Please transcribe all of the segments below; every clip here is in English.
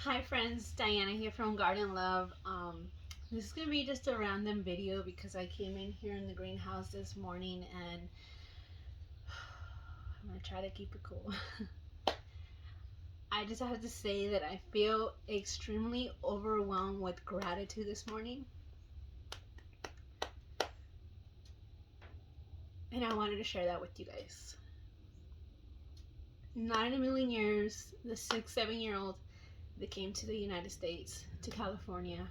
Hi friends, Diana here from Garden Love. This is gonna be just a random video because I came in here in the greenhouse this morning and I'm gonna try to keep it cool. I just have to say that I feel extremely overwhelmed with gratitude this morning, and I wanted to share that with you guys. Not in a million years, the 6, 7 year old that came to the United States, to California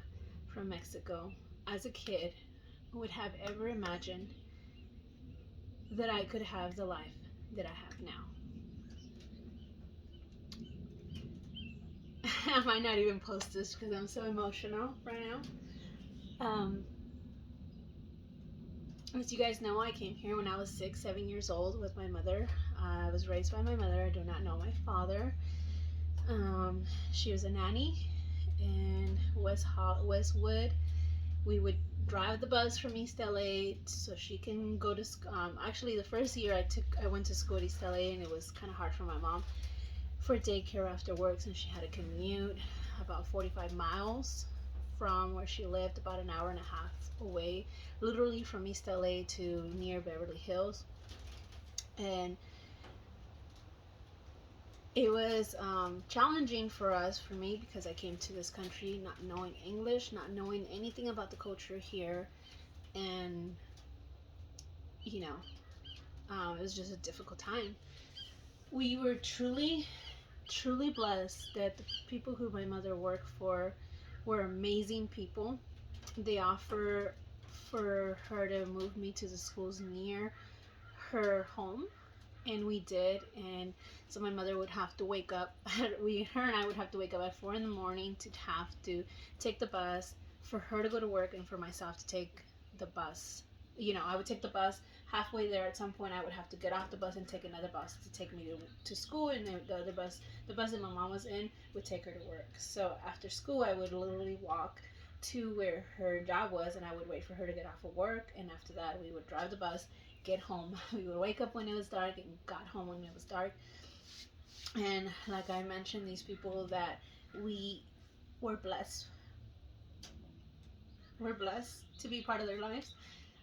from Mexico as a kid, would have ever imagined that I could have the life that I have now. I might not even post this because I'm so emotional right now. As you guys know, I came here when I was 6, 7 years old with my mother. I was raised by my mother. I do not know my father. She was a nanny in Westwood. We would drive the bus from East LA so she can go to actually the first year I went to school at East LA, and it was kind of hard for my mom for daycare after work since she had to commute about 45 miles from where she lived, about an hour and a half away, literally from East LA to near Beverly Hills. And it was challenging for me, because I came to this country not knowing English, not knowing anything about the culture here, and you know, it was just a difficult time. We were truly blessed that the people who my mother worked for were amazing people. They offered for her to move me to the schools near her home, and we did. And so my mother would have to wake up her and I would have to wake up at 4 in the morning to have to take the bus, for her to go to work and for myself to take the bus. I would take the bus. Halfway there, at some point I would have to get off the bus and take another bus to take me to school, and the other bus, the bus that my mom was in, would take her to work. So after school I would literally walk to where her job was, and I would wait for her to get off of work, and after that we would drive the bus, get home. We would wake up when it was dark and got home when it was dark. And like I mentioned, these people that we were blessed, to be part of their lives.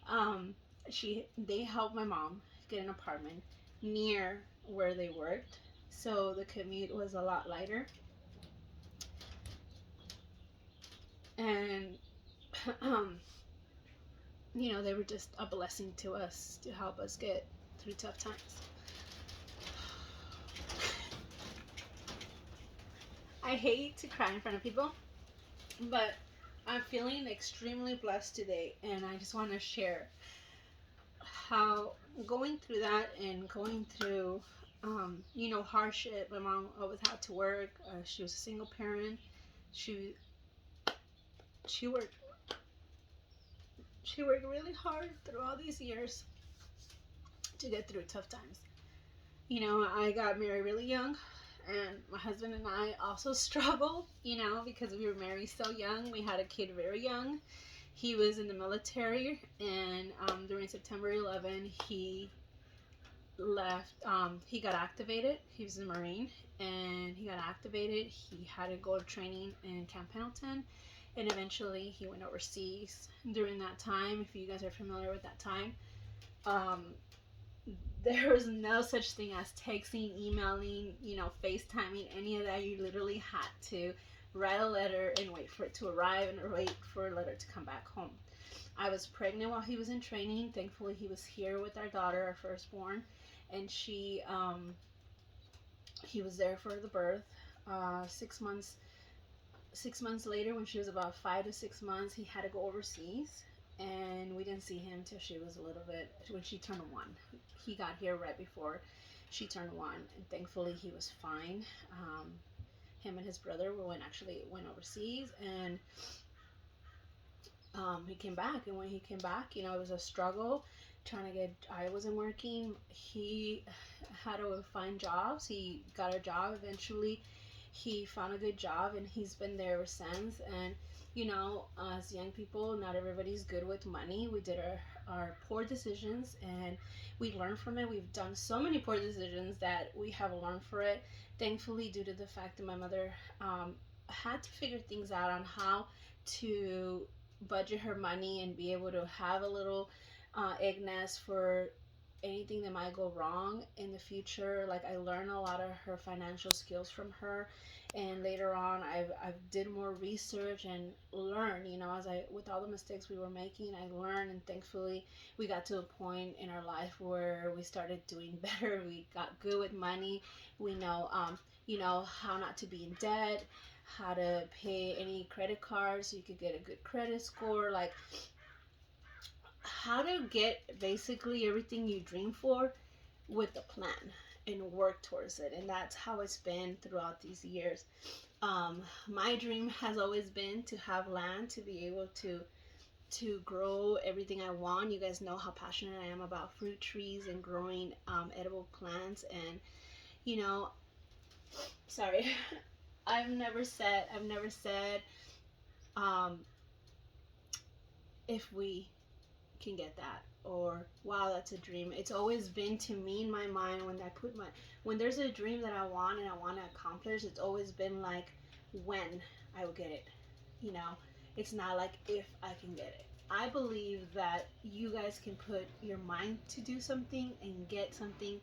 Um, they helped my mom get an apartment near where they worked, so the commute was a lot lighter. And they were just a blessing to us to help us get through tough times. I hate to cry in front of people, but I'm feeling extremely blessed today, and I just want to share how going through that and going through, hardship. My mom always had to work. She was a single parent. She she worked she worked really hard through all these years to get through tough times. I got married really young, and my husband and I also struggled, because we were married so young. We had a kid very young. He was in the military, and during September 11, he left. He got activated. He was a Marine, and he got activated. He had to go to training in Camp Pendleton, and eventually he went overseas. During that time, if you guys are familiar with that time, um, there was no such thing as texting, emailing, FaceTiming, any of that. You literally had to write a letter and wait for it to arrive and wait for a letter to come back home. I was pregnant while he was in training. Thankfully, he was here with our daughter, our firstborn, and he was there for the birth. 6 months later, when she was about 5 to 6 months, he had to go overseas, and we didn't see him till she was a little bit, when she turned 1. He got here right before she turned 1, and thankfully he was fine. Him and his brother went overseas, and he came back. And when he came back, it was a struggle trying to get. I wasn't working. He had to find jobs. He got a job eventually. He found a good job, and he's been there ever since. And as young people, not everybody's good with money. We did our poor decisions, and we learned from it. We've done so many poor decisions that we have learned for it. Thankfully, due to the fact that my mother had to figure things out on how to budget her money and be able to have a little egg nest for anything that might go wrong in the future. Like, I learned a lot of her financial skills from her, and later on I've did more research and learned, as I, with all the mistakes we were making, I learned, and thankfully we got to a point in our life where we started doing better. We got good with money. We know how not to be in debt, how to pay any credit cards so you could get a good credit score, like how to get basically everything you dream for with a plan and work towards it. And that's how it's been throughout these years. My dream has always been to have land, to be able to grow everything I want. You guys know how passionate I am about fruit trees and growing edible plants. And you know, sorry, I've never said um, if we can get that, or wow, that's a dream. It's always been, to me, in my mind, when there's a dream that I want and I want to accomplish, it's always been like when I will get it. you know it's not like if I can get it. I believe that you guys can put your mind to do something and get something,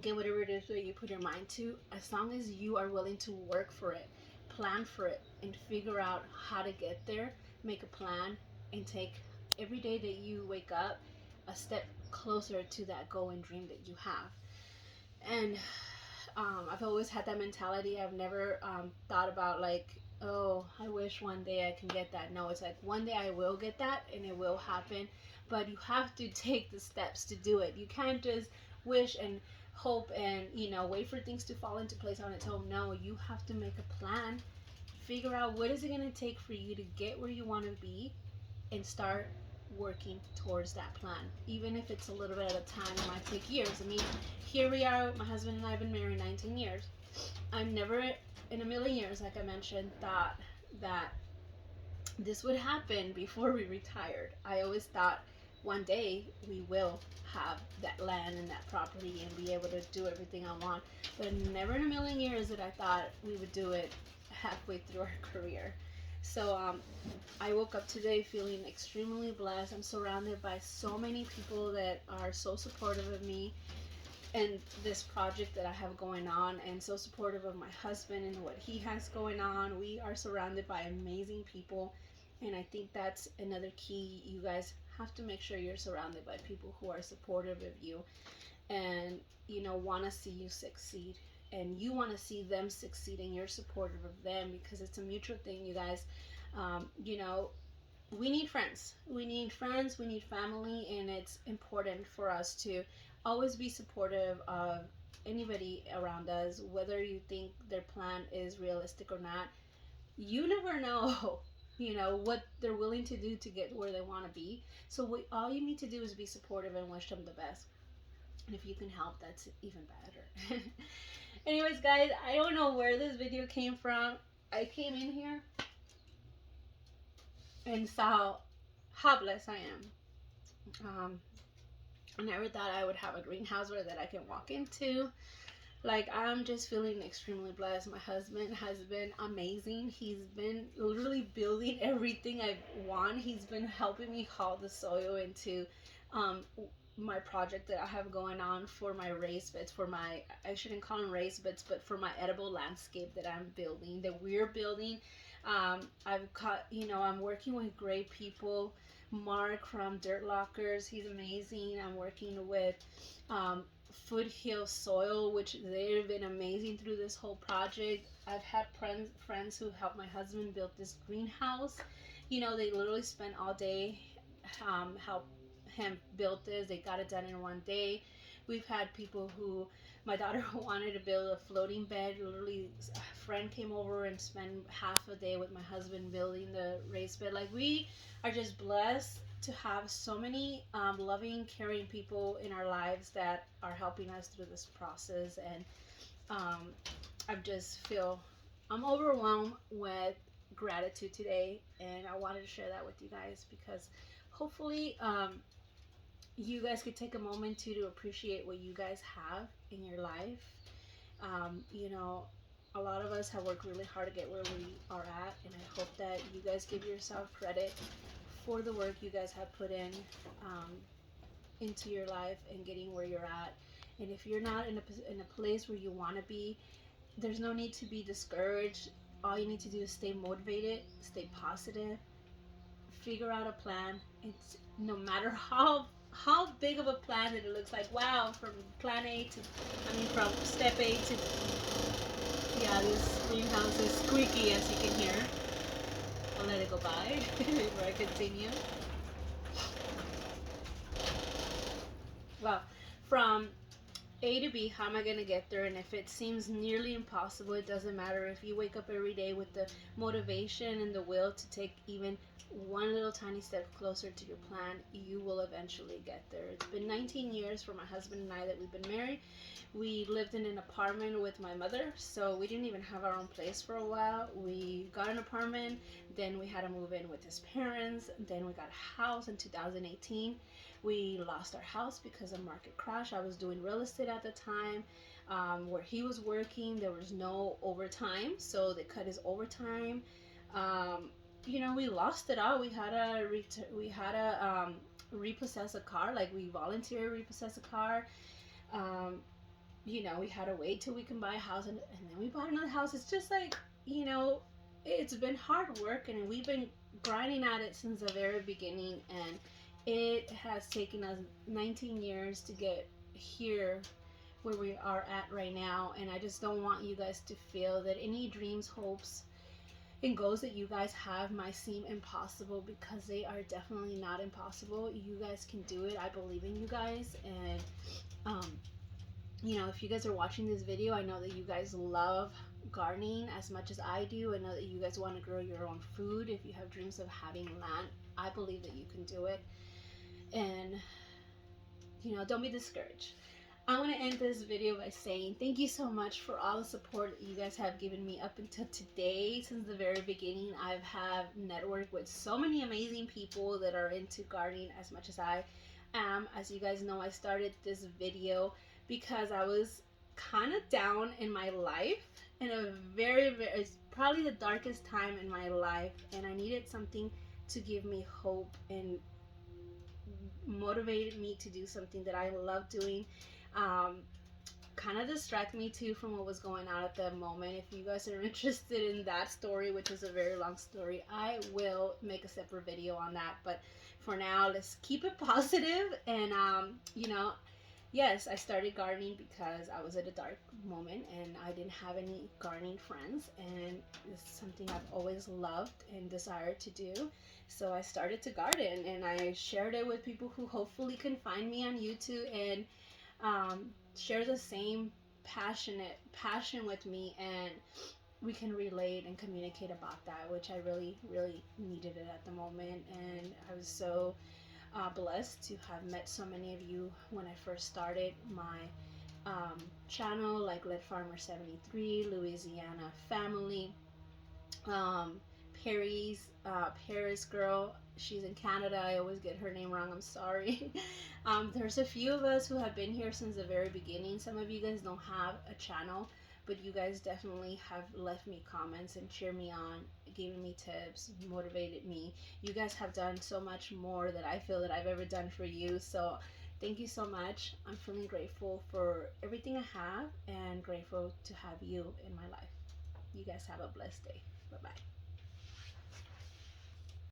get whatever it is that you put your mind to, as long as you are willing to work for it, plan for it, and figure out how to get there. Make a plan and take every day that you wake up a step closer to that goal and dream that you have. And I've always had that mentality. I've never thought about like, oh, I wish one day I can get that. No, it's like one day I will get that and it will happen. But you have to take the steps to do it. You can't just wish and hope and wait for things to fall into place on its own. No, you have to make a plan. Figure out what is it going to take for you to get where you want to be, and start working towards that plan. Even if it's a little bit at a time, it might take years. I mean, here we are, my husband and I have been married 19 years. I've never in a million years, like I mentioned, thought that this would happen before we retired. I always thought one day we will have that land and that property and be able to do everything I want. But never in a million years did I thought we would do it halfway through our career. So I woke up today feeling extremely blessed. I'm surrounded by so many people that are so supportive of me and this project that I have going on, and so supportive of my husband and what he has going on. We are surrounded by amazing people, and I think that's another key. You guys have to make sure you're surrounded by people who are supportive of you and want to see you succeed, and you want to see them succeed, and you're supportive of them, because it's a mutual thing, you guys. We need friends. We need family, and it's important for us to always be supportive of anybody around us, whether you think their plan is realistic or not. You never know, what they're willing to do to get where they want to be. So all you need to do is be supportive and wish them the best. And if you can help, that's even better. Anyways, guys, I don't know where this video came from. I came in here and saw how blessed I am. I never thought I would have a greenhouse where that I can walk into. Like, I'm just feeling extremely blessed. My husband has been amazing. He's been literally building everything I want. He's been helping me haul the soil into my project that I have going on for my raised beds, for my, I shouldn't call them raised beds, but for my edible landscape that I'm building, that we're building. I've got, I'm working with great people. Mark from Dirt Lockers, he's amazing. I'm working with Foothill Soil, which they've been amazing through this whole project. I've had friends who helped my husband build this greenhouse. They literally spent all day help him build this. They got it done in one day. We've had people who, my daughter wanted to build a floating bed. Literally, a friend came over and spent half a day with my husband building the raised bed. Like, we are just blessed to have so many loving, caring people in our lives that are helping us through this process. And I just feel, I'm overwhelmed with gratitude today, and I wanted to share that with you guys, because hopefully you guys could take a moment to appreciate what you guys have in your life. Um, you know, A lot of us have worked really hard to get where we are at, and I hope that you guys give yourself credit for the work you guys have put um, into your life and getting where you're at. And if you're not in a place where you want to be, there's no need to be discouraged. All you need to do is stay motivated, stay positive, figure out a plan. It's no matter how big of a plan that it looks like. Wow, from plan A to, I mean, from step A to, yeah, this greenhouse is squeaky as you can hear. I'll let it go by before I continue. Well, from A to B, how am I going to get there? And if it seems nearly impossible, it doesn't matter. If you wake up every day with the motivation and the will to take even one little tiny step closer to your plan, you will eventually get there. It's been 19 years for my husband and I that we've been married. We lived in an apartment with my mother, so we didn't even have our own place for a while. We got an apartment, then we had to move in with his parents, then we got a house in 2018. We lost our house because of market crash. I was doing real estate at the time. Where he was working, there was no overtime, so they cut his overtime. Um, we lost it all. We had to repossess a car. Like, we volunteer repossess a car. Um, we had to wait till we can buy a house, and then we bought another house. It's just like, it's been hard work, and we've been grinding at it since the very beginning, and it has taken us 19 years to get here where we are at right now. And I just don't want you guys to feel that any dreams, hopes, and goals that you guys have might seem impossible, because they are definitely not impossible. You guys can do it. I believe in you guys. And if you guys are watching this video, I know that you guys love gardening as much as I do. I know that you guys want to grow your own food. If you have dreams of having land, I believe that you can do it. And don't be discouraged. I want to end this video by saying thank you so much for all the support that you guys have given me up until today. Since the very beginning, I've have networked with so many amazing people that are into gardening as much as I am. As you guys know, I started this video because I was kind of down in my life, in a it's probably the darkest time in my life, and I needed something to give me hope and motivated me to do something that I love doing. Kind of distract me too from what was going on at the moment. If you guys are interested in that story, which is a very long story, I will make a separate video on that. But for now, let's keep it positive. And yes, I started gardening because I was at a dark moment and I didn't have any gardening friends, and it's something I've always loved and desired to do. So I started to garden, and I shared it with people who hopefully can find me on YouTube and share the same passion with me, and we can relate and communicate about that, which I really, really needed it at the moment. And I was so blessed to have met so many of you when I first started my channel, like Lead Farmer 73, Louisiana Family, um, Paris girl. She's in Canada. I always get her name wrong. I'm sorry. There's a few of us who have been here since the very beginning. Some of you guys don't have a channel, but you guys definitely have left me comments and cheered me on, giving me tips, motivated me. You guys have done so much more that I feel that I've ever done for you. So thank you so much. I'm feeling grateful for everything I have, and grateful to have you in my life. You guys have a blessed day.